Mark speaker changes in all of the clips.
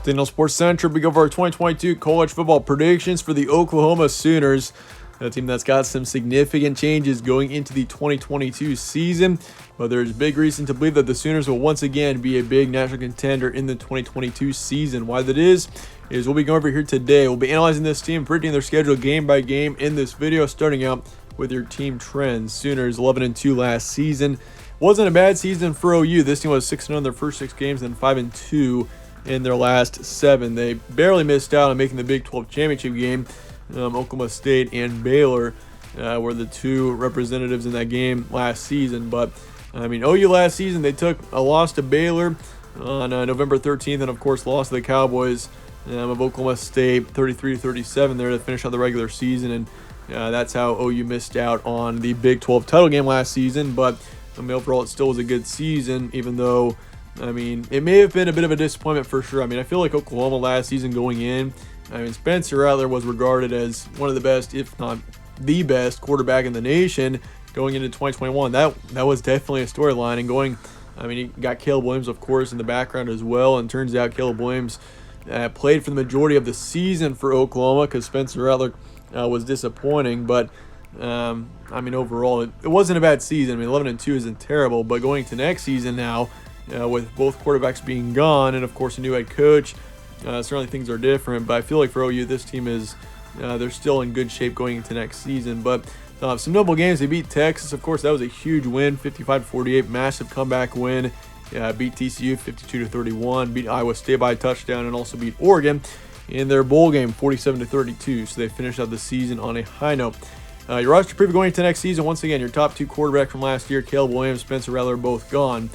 Speaker 1: Daniel Sports Central, we go over our 2022 college football predictions for the Oklahoma Sooners, a team that's got some significant changes going into the 2022 season. But there's big reason to believe that the Sooners will once again be a big national contender in the 2022 season. Why that is we'll be going over here today. We'll be analyzing this team, predicting their schedule game by game in this video, starting out with your team trends. Sooners 11-2 last season. Wasn't a bad season for OU. This team was 6-0 in their first 6 games and 5-2 in their last 7. They barely missed out on making the Big 12 championship game. Oklahoma State and Baylor were the 2 representatives in that game last season. But I mean, OU last season, they took a loss to Baylor on November 13th, and of course lost to the Cowboys of Oklahoma State 33-37 there to finish out the regular season. And that's how OU missed out on the Big 12 title game last season. But I mean, overall, it still was a good season, even though, I mean, it may have been a bit of a disappointment for sure. I mean, I feel like Oklahoma last season going in, I mean, Spencer Rattler was regarded as one of the best, if not the best, quarterback in the nation going into 2021. That was definitely a storyline. And going, I mean, he got Caleb Williams, of course, in the background as well. And turns out Caleb Williams played for the majority of the season for Oklahoma because Spencer Rattler was disappointing. But I mean, overall, it wasn't a bad season. I mean, 11-2 isn't terrible. But going to next season now, with both quarterbacks being gone and, of course, a new head coach, certainly things are different. But I feel like for OU, this team is they're still in good shape going into next season. But some notable games. They beat Texas. Of course, that was a huge win, 55-48, massive comeback win. Beat TCU 52-31, beat Iowa State by a touchdown, and also beat Oregon in their bowl game 47-32. So they finished out the season on a high note. Your roster preview going into next season, once again, your top 2 quarterbacks from last year, Caleb Williams, Spencer Rattler, are both gone.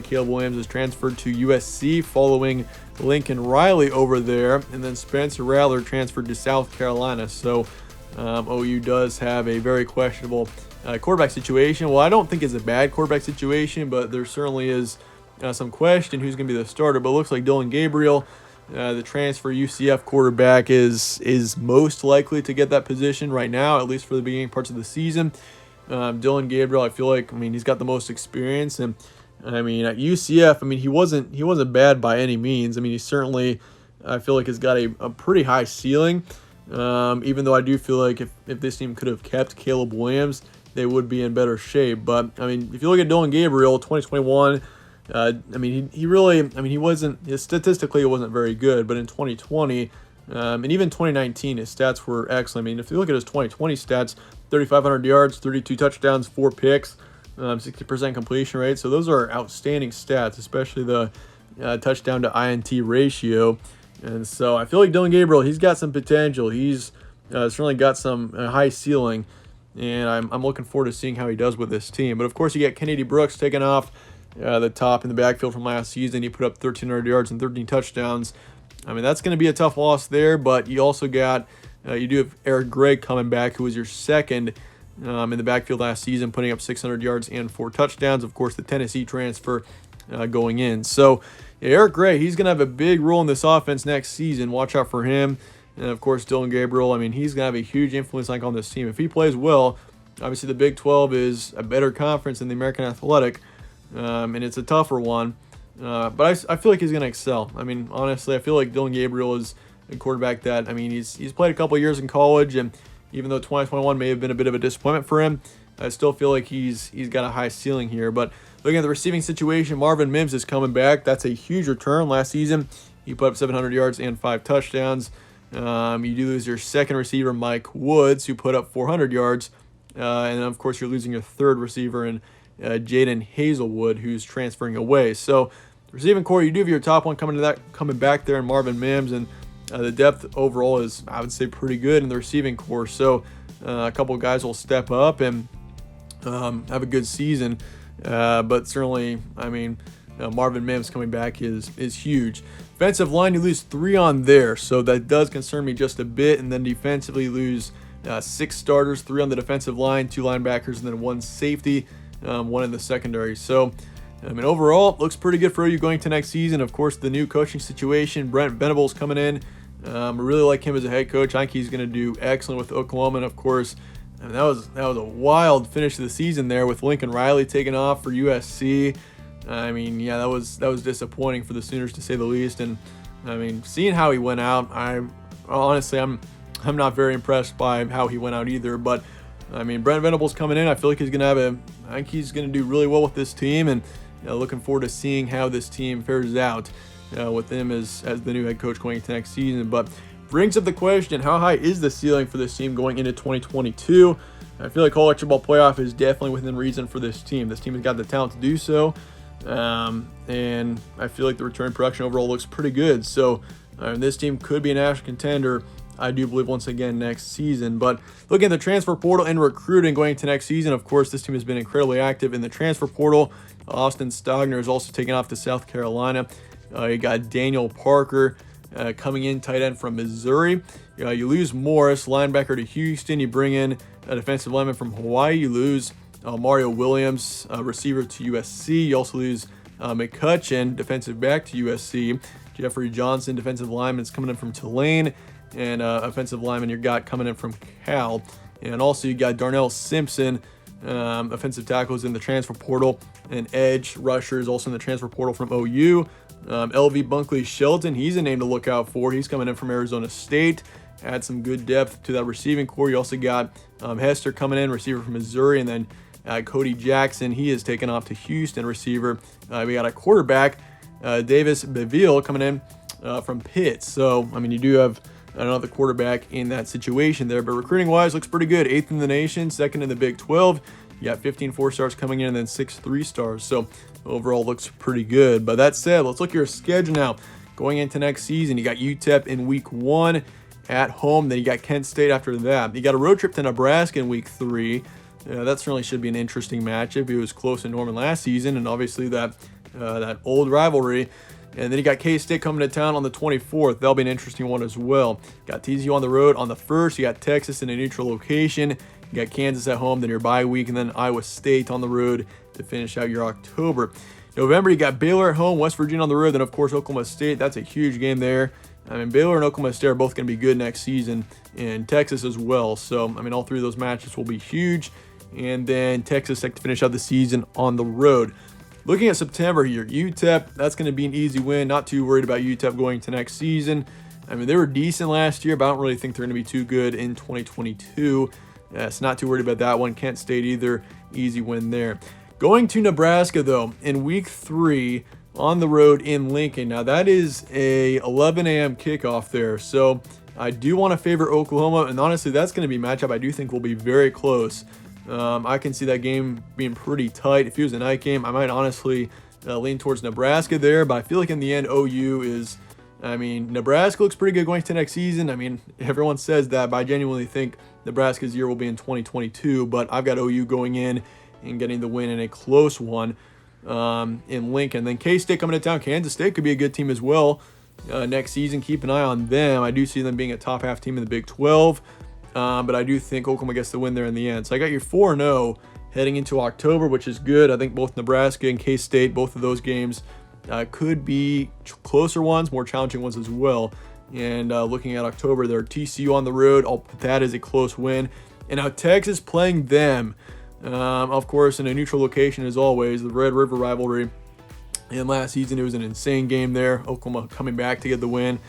Speaker 1: Caleb Williams is transferred to USC following Lincoln Riley over there, and then Spencer Rattler transferred to South Carolina. So OU does have a very questionable quarterback situation. Well, I don't think it's a bad quarterback situation, but there certainly is some question who's going to be the starter. But it looks like Dillon Gabriel, the transfer UCF quarterback, is most likely to get that position right now, at least for the beginning parts of the season. Dillon Gabriel, I feel like, I mean, he's got the most experience, and I mean, at UCF, I mean, he wasn't bad by any means. I mean, he certainly, I feel like, has got a pretty high ceiling. Even though I do feel like if this team could have kept Caleb Williams, they would be in better shape. But I mean, if you look at Dillon Gabriel, 2021, I mean, he really, I mean, he wasn't, statistically, it wasn't very good. But in 2020, and even 2019, his stats were excellent. I mean, if you look at his 2020 stats, 3,500 yards, 32 touchdowns, 4 picks, 60% completion rate. So those are outstanding stats, especially the touchdown to INT ratio. And so I feel like Dillon Gabriel, he's got some potential. He's certainly got some high ceiling, and I'm looking forward to seeing how he does with this team. But of course, you get Kennedy Brooks taking off the top in the backfield from last season. He put up 1,300 yards and 13 touchdowns. I mean, that's going to be a tough loss there. But you also got you do have Eric Gregg coming back, who was your second in the backfield last season, putting up 600 yards and 4 touchdowns. Of course, the Tennessee transfer going in. So Eric Gray, he's going to have a big role in this offense next season. Watch out for him. And, of course, Dillon Gabriel, I mean, he's going to have a huge influence on this team. If he plays well, obviously the Big 12 is a better conference than the American Athletic, and it's a tougher one. But I feel like he's going to excel. I mean, honestly, I feel like Dillon Gabriel is a quarterback that, I mean, he's played a couple years in college, and even though 2021 may have been a bit of a disappointment for him, I still feel like he's got a high ceiling here. But looking at the receiving situation, Marvin Mims is coming back. That's a huge return. Last season, he put up 700 yards and 5 touchdowns. You do lose your second receiver, Mike Woods, who put up 400 yards. And then, of course, you're losing your third receiver in Jaden Hazelwood, who's transferring away. So the receiving core, you do have your top one coming back there in Marvin Mims. And the depth overall is, I would say, pretty good in the receiving core. So a couple of guys will step up and have a good season. But certainly, I mean, Marvin Mims coming back is huge. Offensive line, you lose 3 on there, so that does concern me just a bit. And then defensively, you lose 6 starters, 3 on the defensive line, 2 linebackers, and then 1 safety, 1 in the secondary. So, I mean, overall, looks pretty good for you going to next season. Of course, the new coaching situation, Brent Venables coming in. I really like him as a head coach. I think he's going to do excellent with Oklahoma. And, of course, I mean, that was a wild finish to the season there with Lincoln Riley taking off for USC. I mean, yeah, that was disappointing for the Sooners, to say the least. And I mean, seeing how he went out, I'm not very impressed by how he went out either. But I mean, Brent Venables coming in, I feel like I think he's gonna do really well with this team, and looking forward to seeing how this team fares out with him as the new head coach going into next season. But brings up the question: how high is the ceiling for this team going into 2022? I feel like college football playoff is definitely within reason for this team. This team has got the talent to do so, and I feel like the return production overall looks pretty good. So this team could be a national contender, I do believe, once again next season. But looking at the transfer portal and recruiting going into next season, of course, this team has been incredibly active in the transfer portal. Austin Stogner is also taken off to South Carolina. You got Daniel Parker coming in, tight end from Missouri. You lose Morris, linebacker, to Houston. You bring in a defensive lineman from Hawaii. You lose Mario Williams, receiver, to USC. You also lose McCutcheon, defensive back, to USC. Jeffrey Johnson, defensive lineman, is coming in from Tulane. And offensive lineman you got coming in from Cal. And also you got Darnell Simpson, offensive tackles in the transfer portal. And edge rushers also in the transfer portal from OU. LV Bunkley Shelton, he's a name to look out for. He's coming in from Arizona State. Add some good depth to that receiving core. You also got Hester coming in, receiver from Missouri. And then Cody Jackson, he is taken off to Houston, receiver. We got a quarterback, Davis Beville, coming in from Pitt. So, I mean, you do have another quarterback in that situation there. But recruiting-wise, looks pretty good. 8th in the nation, 2nd in the Big 12. You got 15 4-stars coming in and then 6 3-stars. So overall looks pretty good. But that said, let's look at your schedule now. Going into next season, you got UTEP in week 1 at home. Then you got Kent State after that. You got a road trip to Nebraska in week 3. That certainly should be an interesting matchup. It was close to Norman last season, and obviously that old rivalry. And then you got K-State coming to town on the 24th. That'll be an interesting one as well. Got TCU on the road on the 1st. You got Texas in a neutral location. You got Kansas at home, then your bye week, and then Iowa State on the road to finish out your October. November, you got Baylor at home, West Virginia on the road, then of course Oklahoma State. That's a huge game there. I mean, Baylor and Oklahoma State are both going to be good next season, and Texas as well. So, I mean, all three of those matches will be huge. And then Texas to finish out the season on the road. Looking at September here, UTEP, that's going to be an easy win. Not too worried about UTEP going to next season. I mean, they were decent last year, but I don't really think they're going to be too good in 2022. So not too worried about that one. Kent State either. Easy win there. Going to Nebraska, though, in week 3 on the road in Lincoln. Now, that is a 11 a.m. kickoff there. So I do want to favor Oklahoma, and honestly, that's going to be a matchup I do think will be very close. I can see that game being pretty tight. If it was a night game, I might honestly lean towards Nebraska there, but I feel like in the end, OU is, I mean, Nebraska looks pretty good going to next season. I mean, everyone says that, but I genuinely think Nebraska's year will be in 2022, but I've got OU going in and getting the win in a close one in Lincoln. Then K-State coming to town. Kansas State could be a good team as well next season. Keep an eye on them. I do see them being a top half team in the Big 12. But I do think Oklahoma gets the win there in the end. So I got your 4-0 heading into October, which is good. I think both Nebraska and K-State, both of those games could be closer ones, more challenging ones as well. And looking at October, they're TCU on the road. I'll put that as a close win. And now Texas playing them, of course, in a neutral location as always, the Red River rivalry. And last season, it was an insane game there. Oklahoma coming back to get the win.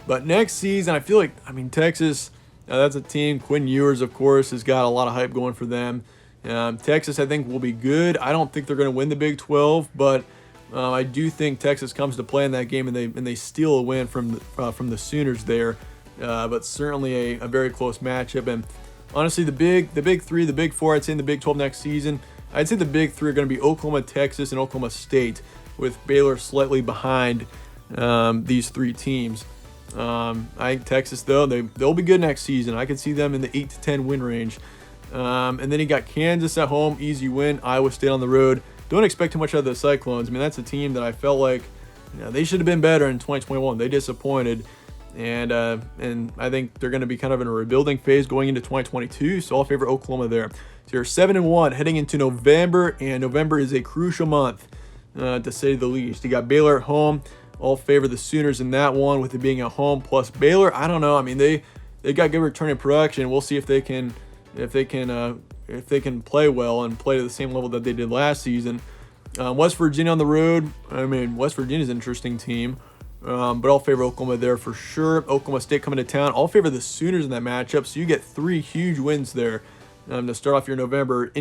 Speaker 1: But next season, I feel like, I mean, Texas... that's a team. Quinn Ewers, of course, has got a lot of hype going for them. Texas, I think, will be good. I don't think they're going to win the Big 12, but I do think Texas comes to play in that game, and they steal a win from the Sooners there. But certainly a very close matchup. And honestly, the big 3, the Big 4, I'd say in the Big 12 next season, I'd say the Big 3 are going to be Oklahoma, Texas, and Oklahoma State, with Baylor slightly behind these 3 teams. I think Texas, though, they'll be good next season. I could see them in the 8 to 10 win range. And then you got Kansas at home, easy win. Iowa State on the road. Don't expect too much out of the Cyclones. I mean, that's a team that I felt like they should have been better in 2021. They disappointed. And I think they're going to be kind of in a rebuilding phase going into 2022. So I'll favor Oklahoma there. So you're 7-1 heading into November, and November is a crucial month, to say the least. You got Baylor at home. All favor the Sooners in that one, with it being at home. Plus Baylor, I don't know. I mean, they got good returning production. We'll see if they can play well and play to the same level that they did last season. West Virginia on the road. I mean, West Virginia's an interesting team. But I'll favor Oklahoma there for sure. Oklahoma State coming to town. I'll favor the Sooners in that matchup. So you get 3 huge wins there to start off your November.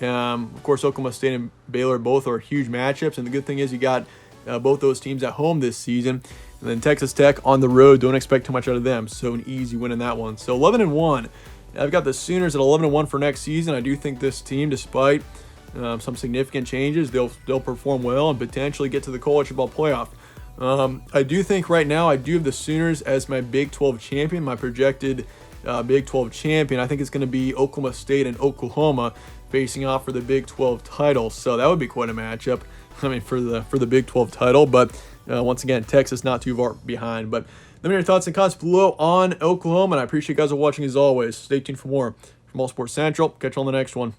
Speaker 1: Of course, Oklahoma State and Baylor both are huge matchups. And the good thing is you got both those teams at home this season. And then Texas Tech on the road. Don't expect too much out of them. So an easy win in that one. So 11-1. I've got the Sooners at 11-1 for next season. I do think this team, despite some significant changes, they'll perform well and potentially get to the college football playoff. I do think right now I do have the Sooners as my Big 12 champion, my projected Big 12 champion. I think it's going to be Oklahoma State and Oklahoma facing off for the Big 12 title. So that would be quite a matchup. I mean, for the Big 12 title. But once again, Texas not too far behind. But let me know your thoughts and comments below on Oklahoma. And I appreciate you guys watching as always. Stay tuned for more from All Sports Central. Catch you on the next one.